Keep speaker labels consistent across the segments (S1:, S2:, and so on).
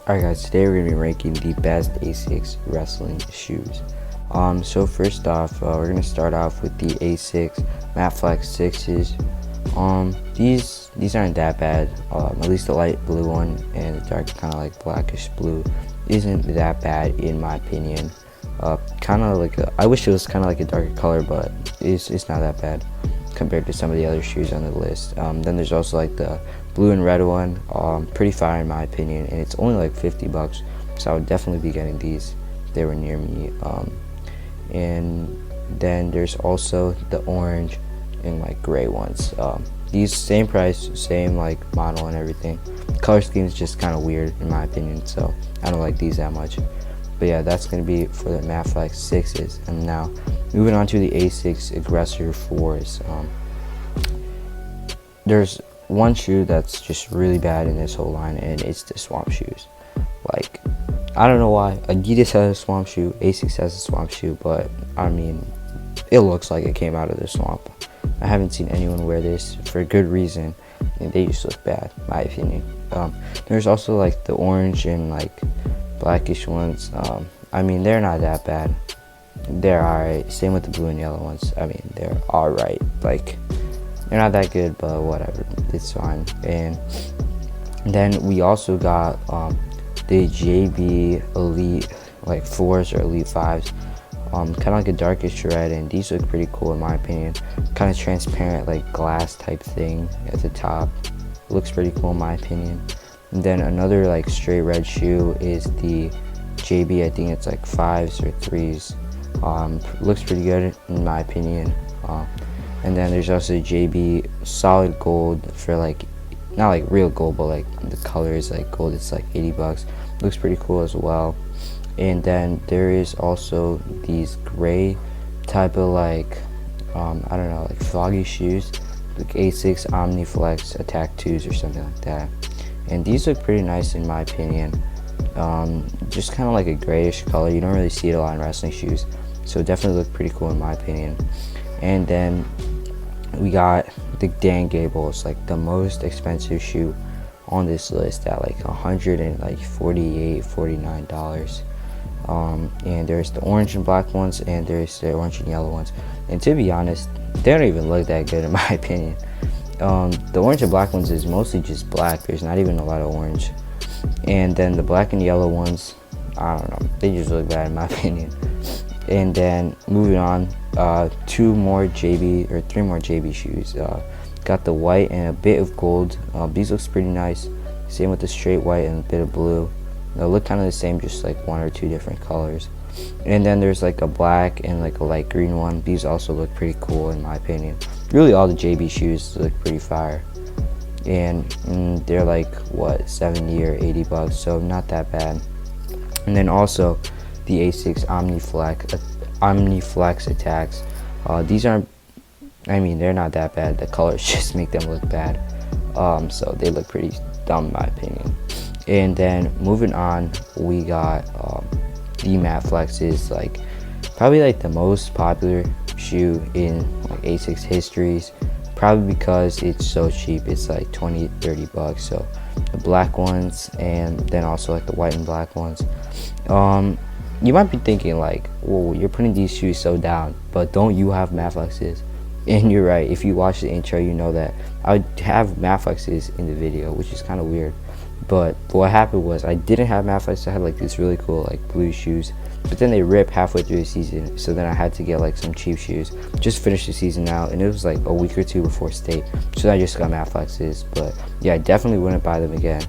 S1: Alright guys, today we're going to be ranking the best ASICS wrestling shoes. So first off, we're going to start off with the ASICS Matte Flex 6s. These aren't that bad, at least the light blue one and the dark kind of like blackish blue isn't that bad in my opinion. Kind of like, I wish it was kind of like a darker color, but it's not that bad compared to some of the other shoes on the list. Then there's also like the blue and red one, pretty fire in my opinion, and it's only like 50 bucks, so I would definitely be getting these if they were near me. And then there's also the orange and like gray ones. These same price, same like model and everything. The color scheme is just kind of weird in my opinion, so I don't like these that much. But yeah, that's going to be for the Matte Flex 6s. And now moving on to the ASICS Aggressor 4s. There's one shoe that's just really bad in this whole line, and it's the swamp shoes. Like, I don't know why Adidas has a swamp shoe, ASICS has a swamp shoe, but I mean, it looks like it came out of the swamp. I haven't seen anyone wear this for a good reason, and they just look bad in my opinion. There's also like the orange and like blackish ones. I mean, they're not that bad, they're alright. Same with the blue and yellow ones. I mean, they're alright. Like, they're not that good, but whatever, it's fine. And then we also got the JB Elite like 4s or Elite 5s, kind of like a darkish red, and these look pretty cool in my opinion. Kind of transparent like glass type thing at the top. Looks pretty cool in my opinion. And then another like straight red shoe is the JB, I think it's like 5s or 3s. Looks pretty good in my opinion. And then there's also JB solid gold for like, not like real gold, but like the color is like gold. It's like 80 bucks. Looks pretty cool as well. And then there is also these gray type of like, I don't know, like foggy shoes, like ASICS Omni Flex Attack 2s or something like that. And these look pretty nice in my opinion. Just kind of like a grayish color. You don't really see it a lot in wrestling shoes, so definitely look pretty cool in my opinion. And then we got the Dan Gables, like the most expensive shoe on this list at like $148-$49. And there's the orange and black ones, and there's the orange and yellow ones. And to be honest, they don't even look that good in my opinion. The orange and black ones is mostly just black. There's not even a lot of orange. And then the black and yellow ones, I don't know, they just look bad in my opinion. And then moving on, 3 more JB shoes. Got the white and a bit of gold. These looks pretty nice. Same with the straight white and a bit of blue. They look kind of the same, just like 1 or 2 different colors. And then there's like a black and like a light green one. These also look pretty cool in my opinion. Really all the JB shoes look pretty fire. And they're like what, 70 or 80 bucks, so not that bad. And then also the ASICS Omni Flex Attacks. These aren't, I mean, they're not that bad. The colors just make them look bad. So they look pretty dumb in my opinion. And then moving on, we got the Matte Flexes, like probably like the most popular shoe in like ASICS histories, probably because it's so cheap. It's like 20-30 bucks. So the black ones, and then also like the white and black ones. You might be thinking like, whoa, you're putting these shoes so down, but don't you have Matte Flexes? And you're right. If you watch the intro, you know that I would have Matte Flexes in the video, which is kind of weird. But what happened was I didn't have Matte Flexes. I had like these really cool like blue shoes, but then they ripped halfway through the season, so then I had to get like some cheap shoes. Just finished the season out, and it was like a week or 2 before state, so I just got Matte Flexes. But yeah, I definitely wouldn't buy them again.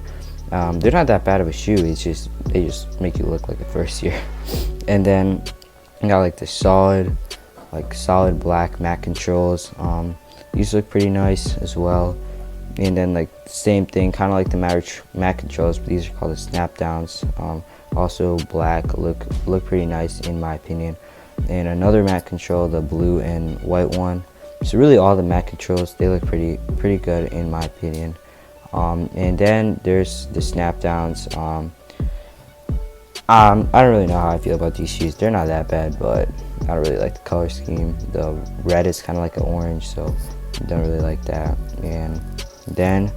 S1: They're not that bad of a shoe. It's just, they just make you look like a first year. And then I got like the solid black matte controls. These look pretty nice as well. And then like same thing, kind of like the matte controls, but these are called the snap downs. Also black, look pretty nice in my opinion. And another matte control, the blue and white one. So really all the matte controls, they look pretty good in my opinion. And then there's the snap downs. I don't really know how I feel about these shoes. They're not that bad, but I don't really like the color scheme. The red is kind of like an orange, so I don't really like that. And then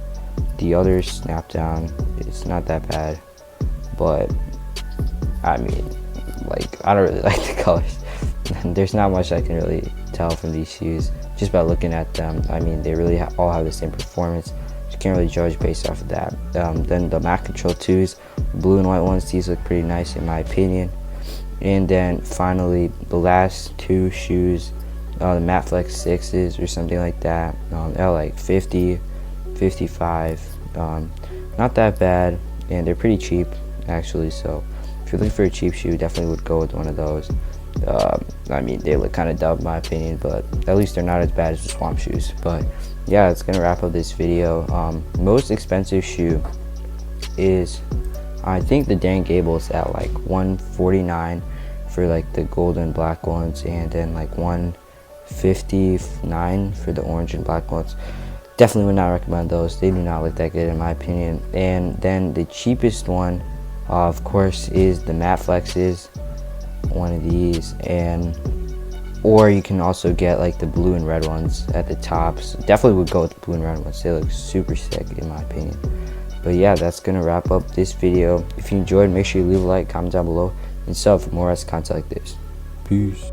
S1: the other snap down, it's not that bad, but I mean, like, I don't really like the colors. There's not much I can really tell from these shoes just by looking at them. I mean, they really all have the same performance. You can't really judge based off of that. Then the Mac Control 2s, blue and white ones, these look pretty nice in my opinion. And then finally, the last two shoes, the Matte Flex 6s or something like that. They're like 50, 55. Not that bad, and they're pretty cheap actually. So if you're looking for a cheap shoe, definitely would go with one of those. I mean, they look kind of dumb in my opinion, but at least they're not as bad as the Swamp shoes. But yeah, it's gonna wrap up this video. Most expensive shoe is, I think, the Dan Gable's at like $149 for like the gold and black ones, and then like $159 for the orange and black ones. Definitely would not recommend those. They do not look that good in my opinion. And then the cheapest one, of course, is the Matte Flexes, one of these, and or you can also get like the blue and red ones at the tops. Definitely would go with the blue and red ones. They look super sick in my opinion. But yeah, that's gonna wrap up this video. If you enjoyed, make sure you leave a like, comment down below, and sub for more content like this. Peace.